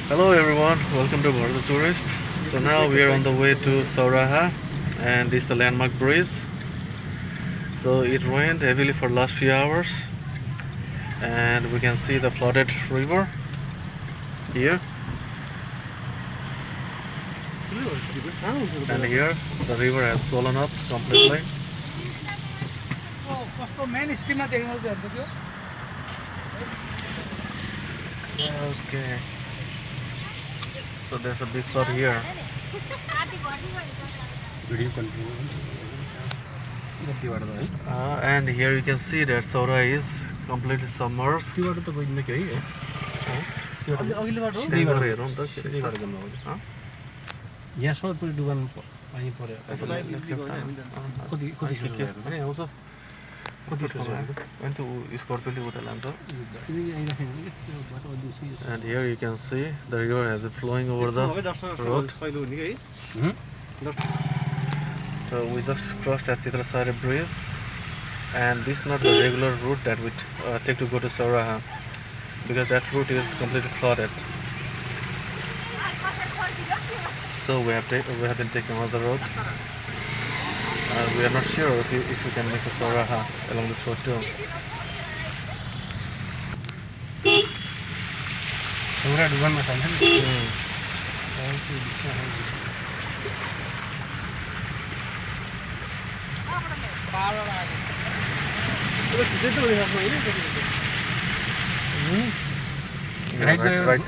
Hello everyone, welcome to Border Tourist. So now we are on the way to Sauraha and this is the landmark bridge. So it rained heavily for last few hours and we can see the flooded river here, and here the river has swollen up completely. Okay, so there's a big flood here. And here you can see that Sauraha is completely submerged. And here you can see the river has flowing over the road. So we just crossed at Chitrasari bridge, and this is not the regular route that we take to go to Sauraha, because that route is completely flooded. So we have been taking another road. We are not sure if we can make a Sauraha along this road too. Right.